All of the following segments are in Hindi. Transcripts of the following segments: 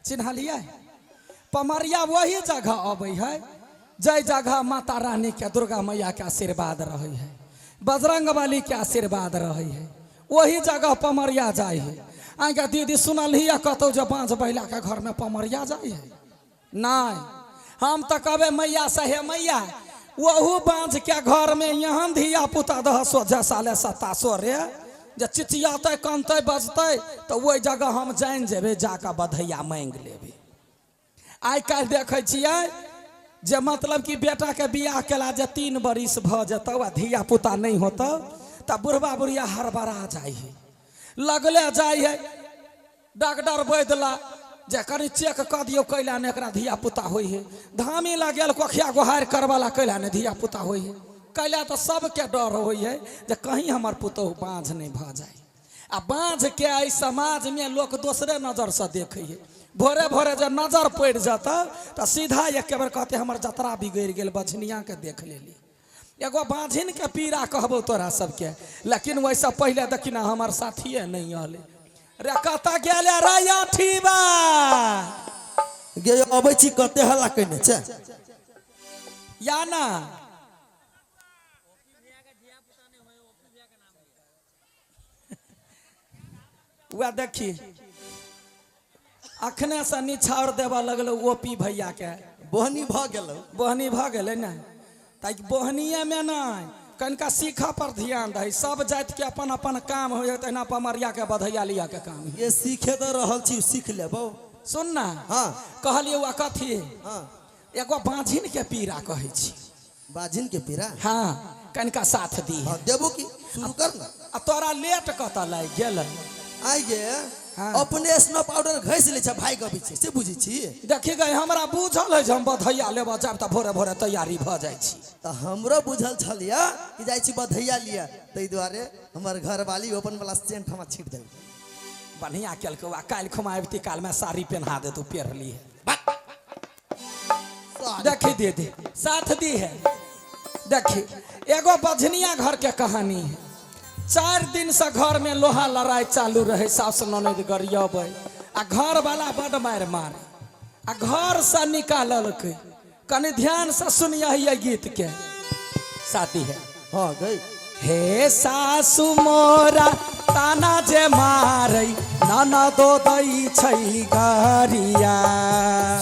चिन्हलिए पमरिया वही जगह अब है जय जगह माता रानी के दुर्गा मैया के आशीर्वाद रहे है, बजरंग बली के आशीर्वाद रहे है, वही जगह पमरिया जाए है। आगे दीदी सुनल ही कतो जो बाँझ बैला के घर में पमरिया जाए है नहीं, हम तो कहे मैया से हे मैया वहू बाँझ के घर में यहाँ धिया पुता 10 साले 27 रे जे चिचियाते कानते बजते तो वही जगह हम जान जेबे जाके बधैया मांग लेबे। आई काल्हि देखे छियै जे मतलब कि बेटा के बियाह केला जे 3 बरिस भ जतौ आ धिया पुता नहीं होतौ तो बुढ़वा बुढ़िया हड़बड़ा जाए है, लगले जाए है डॉक्टर वैद्य जे कनी चेक कर दियो कैला ने एकरा धिया पुता होई है, धामी लागल कोखिया गोहार करवाला कैला ने धिया पुता होई है, कैला तो सबके डर होई है जे कहीं हमर पुतोह बाँझ नहीं भ जाए। आ बाँझ के आई समाज में लोग दूसरे नजर से देखे है, भोरे भोरे जब नजर पड़ जाता तो सीधा एक बार कहते हमर जतरा बिगड़ गेल बछनिया के देख लेली। एगो बाँझिन के पीड़ा कहबो तोरा सबके, लेकिन वैसा पहले देखी ना हमार साथिये नहीं आले रे कता गेले रे ठीबा गे अबै छी कते हल्ला कने छै या ना वह देखी अखने से निछाड़ देवा लगल ओपी भैया के बोहनी भ गेल बोहनी भ गेलै ना ताकि बोहनिए में नहीं कनिका सीखा पर ध्यान दे, सब जाति के अपन अपन काम हो जाए तहिना पमरिया के बधैया लिया के काम ये सीखे तो रहल छी सीख लेबो। सुन ना हाँ कहलिए वा कथी हाँ एगो बाँझिन के पीड़ा कहै छी, बाजिन के पीड़ा हाँ कनिका साथ दी हाँ देबो की शुरू कर ना। आ तोरा लेट कतऽ लाग गेल आई गे हाँ। अपने स्नो पाउडर घैस ले छै भाई गबै छै से बुझी छी। देखी गई हमरा बुझल है जे हम बधैया लेबऽ जाब तऽ भोरे भोरे तैयारी भ जाइ छी तो हमरो बुझल छलिया कि जाइ छी बधैया लिया तै दुआरे हमर घरवाली अपन वाला सेंट हम छीट देब। बढ़िया केलकै वा काल्हि खुमाबती काल में साड़ी पहना दे तू पेर ली है देखी दीदी साथ दी है। देखी एगो बझनिया घर के कहानी है, 4 दिन से घर में लोहा लड़ाई चालू रहे, सास ननद गरियाबे आ घर वाला बड़ मार मारे आ घर से निकाललकै। कनि ध्यान से सुनिए ये गीत के साथी है। हाँ गई हे सासु मोरा ताना जे मारै ननदो दै छै गरिया,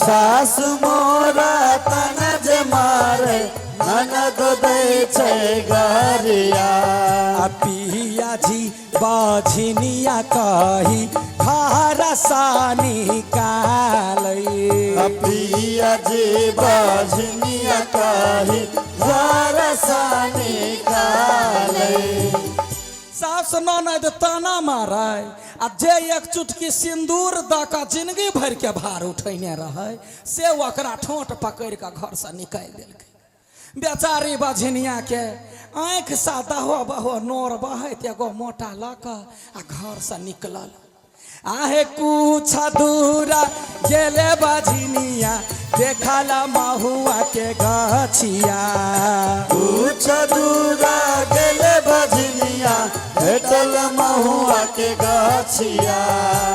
सासु मोरा तना जे मारे ननद दै छै गरिया। आ पिया जी बझनिया कही घर सा निकालै, पिया जी बझनिया कही घर सा निकालै। सास ननद ताना मारै आ जे एक चुटकी सिंदूर द के जिंदगी भर के भार उठैने रहे से ओकरा ठोंट पकड़ के घर से निकाल देलकै। बेचारी बझनिया के आँख सा दहो बहो नोर बहत एगो मोटा ल के आ घर से निकलल। आहे कुछ दूरा गेले बझनिया देखला महुआ के गछिया, कुछ दूरा गेले बझनिया भेटल महुआ के गछिया।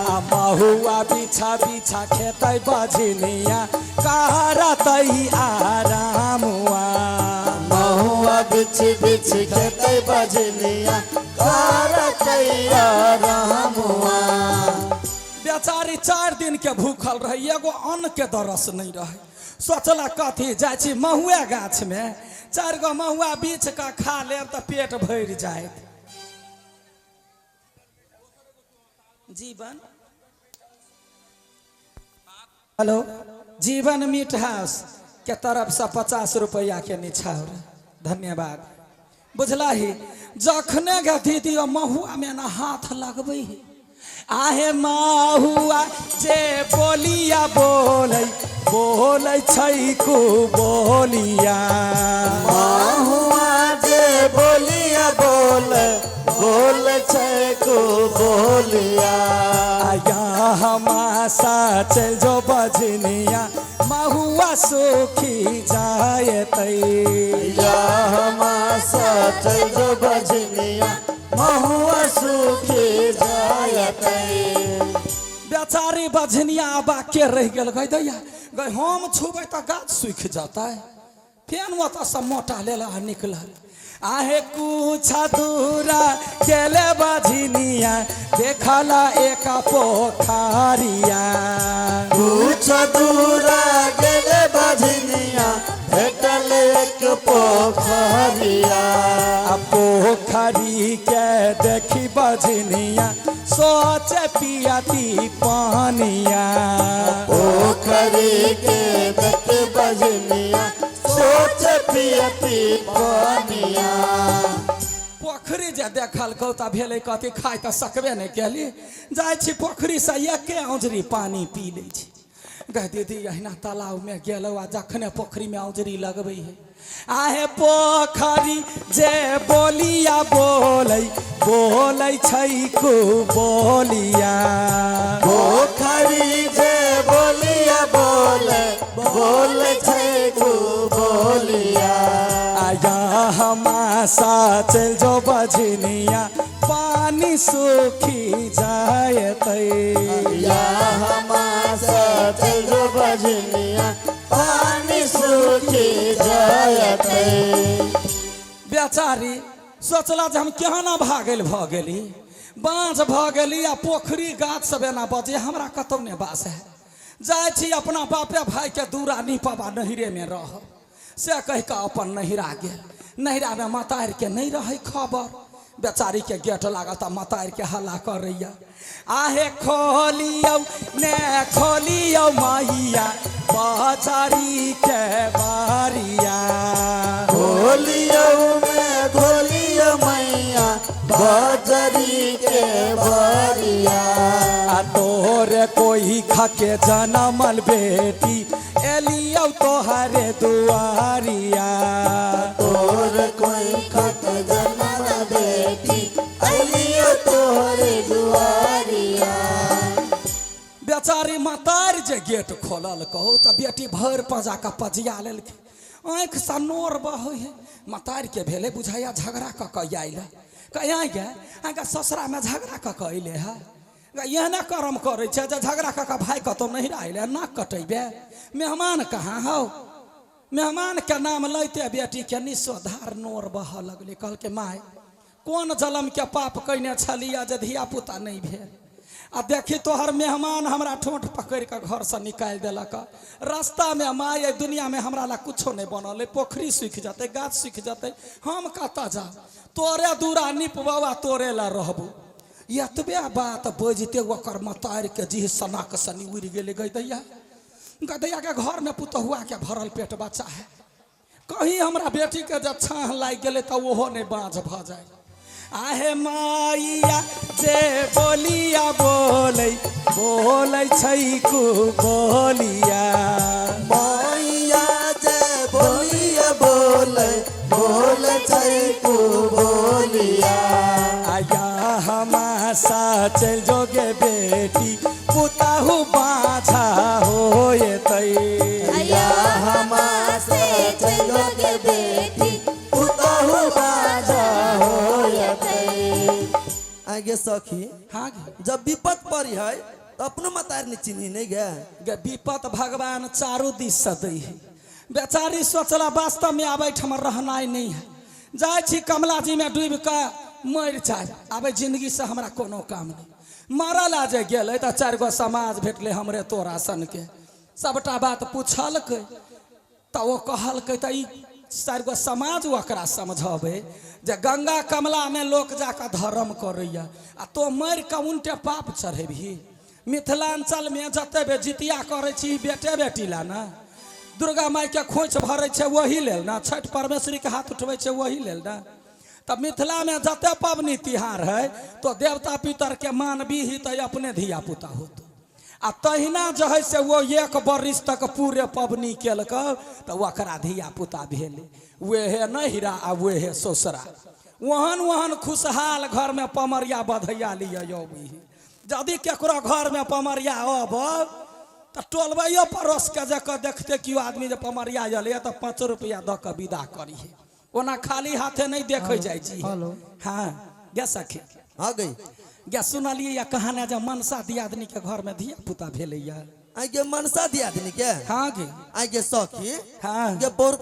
आ महुआ बिछा बिछा खेतै बझनिया करतै आरामुआ, महुआ बिछ बिछ खेतै बझनिया करतै आरामुआ। बेचारी 4 दिन के भूखल रही, एगो अन्न के दरस नहीं रहे। सोचला कथी जाइ छी महुआ गाछ में 4 गो महुआ बीछ के खा लेब तो पेट भर जाए। जीवन हेलो जीवन मीट हाउस के तरफ से 50 रुपया के निछावर धन्यवाद। बुझला ही जखने गे दीदी महुआ में ना हाथ लगबै है, आहे महुआ जे बोलिया बोलै बोलै छै कु बोलिया, महुआ जे बोलिया बोले बोले छै कु बोलिया। आया हमासा चल जो बझनिया महुआ सूखी जायतै, या हमासा चल जो बझनिया महुआ सूखी जायतै। बेचारी बेचारी बझनिया आबा के रह गेल गई दैया गई हम छुबै तो गाछ सूख जाता है फेन ओतऽ से मोटा लेला निकलल आहे कुछ दूरा गेले बझनिया देखला एक पोखरिया कुछ दूरा गेले बझनिया भेटल एक पोखरिया आ पोखरी के देखी बझनिया सोच पियाती पानिया पोखरी के देख बझनिया सोच पियती पानिया पोखरी जे देखल कौ तऽ भेलै कथी खाइ तऽ सकबे नहि केली जाइ छी पोखरी से एके औंजरी पानी पी लै छी कह दीदी अहिना तालाब में गेलौ आ जखने पोखरी में औंजरी लगबै है आहे पोखरी जे बोलिया बोलै छै कु बोलिया पोखरी जे बोलिया बोले छै कु बोलिया आया हमासा चल जो बझनिया पानी सूखी जायतै या हमासा चलो बझनिया पानी सूखी जायते बेचारी सोचला जे हम केहना भागल भऽ गेली बाँझ भऽ गेली आ पोखरी गाछ सब एना बजे हमरा कतौ नहि बास है जाइ छी अपना बापे भाई के दूरा नीपबा नहिरे में रह से कह के अपन नहिरा गेल नहिरा में मतार के नहीं रहे खबर बेचारी के गेट लागल त मतार के हल्ला करैया आहे खोलियौ ने खोलियौ मैया बेचारी के बारिया खोलियो में खोलियो मैया बजरी के बारिया आ तोरे कोई खाके जनमल बेटी एलियौ तोहरे दुआरिया तोर कोई खत जन्म बेटी अलियो तोरे दुआरिया बेचारी मतार जे गेट खोलल कहू तऽ बेटी भर पजा के पजिया लेलखिन आँखि से नोर बहै है मतार के भेले बुझाइया झगड़ा कऽ के आइल कहीं गे अहाँके ससुरा में झगड़ा कऽ के अइले है एहने कर्म करे छै जे झगड़ा कऽ के भाई कतौ नहीं अइले नाक कटेबे मेहमान कहाँ हौ मेहमान के नाम लैते बेटी के निस्वधार नोर बह लगले कहल के माय कोन जलम के पाप कैने छलिया जे धिया पुता नहीं भेल आ देखी तोहर मेहमान हमरा ठोंठ पकड़ के घर से निकाल देलक रास्ता में माय दुनिया में हमरा ला कुछो नहीं बनल पोखरी सूख जाते गाछ सूख जाते हम कतऽ जा तोरे दूरा निपबा तोरे ला रहबू एतबे बात बजते ओकर मतार के जीह सनक सनी उड़ि गेले गदैया गदैया के घर में पुतहुआ के भरल पेट बच्चा है कहीं हमरा बेटी के जब छाह लाग गेले तो ओहो नहीं बाँझ भ जाए आहे माइया जे बोलिया बोलै छै कु बोलिया मैया जे बोलिया बोले छै कु बोलिया आया हमासा चल जोगे बेटी पुताहु बाझा होयतै या हमासे चलोगे बेटी पुतहु बाजा होयते आगे सखी हाँ जब विपत पड़ी है तो अपनो मतार ने चिन्ही नहीं गया गे विपत भगवान चारू दिस से दै है बेचारी सोचला वास्तव में आबै हमर रहनाइ नहीं है जाइ छी कमला जी में डूब के मर जाए आबै जिंदगी से हमरा कोनो काम नहीं मरल आ जे गेलै तऽ 4 गो समाज भेटले हमरे तोरा सन के सबटा बात पूछलकै तऽ ओ कहलकै तऽ ई 4 गो समाज ओकरा समझबै जे गंगा कमला में लोक जाकर धर्म करैया आ तो मर के उनटे पाप चढ़ेबही मिथिलांचल में जते जितिया करे छी बेटे बेटी ला ना दुर्गा माई के खोइछ भरे छै वही लेल ना छठ परमेश्वरी के हाथ उठबै छै वही लेल ना तब मिथिला में जते पबनी तिहार है तो देवता पितर के मानबी ही तो अपने धिया पुता होतो आ तहिना जो है से वो 1 बरिस तक पूरे पबनी केलक तो ओकरा धिया पुता भेले वेहे नहिरा आ वेहे ससुरा वहन खुशहाल घर में पमरिया बधैया लिया अबी यदि केकरो घर में पमरिया अब तो टोलबैयो पड़ोस के जकर देखते क्यों आदमी जे पमरिया अलिए तो 5 रुपया दऽ के विदा करी ओना खाली हाथे नहीं देखे जाइ छी हाँ गे सखी। हाँ गई क्या सुनलिए या कहानी जब मनसा दियादनी के घर में धिया पुता भेलैया। आई के मनसा दिया आदमी के हाँ गे आई के सखी हाँ के बोर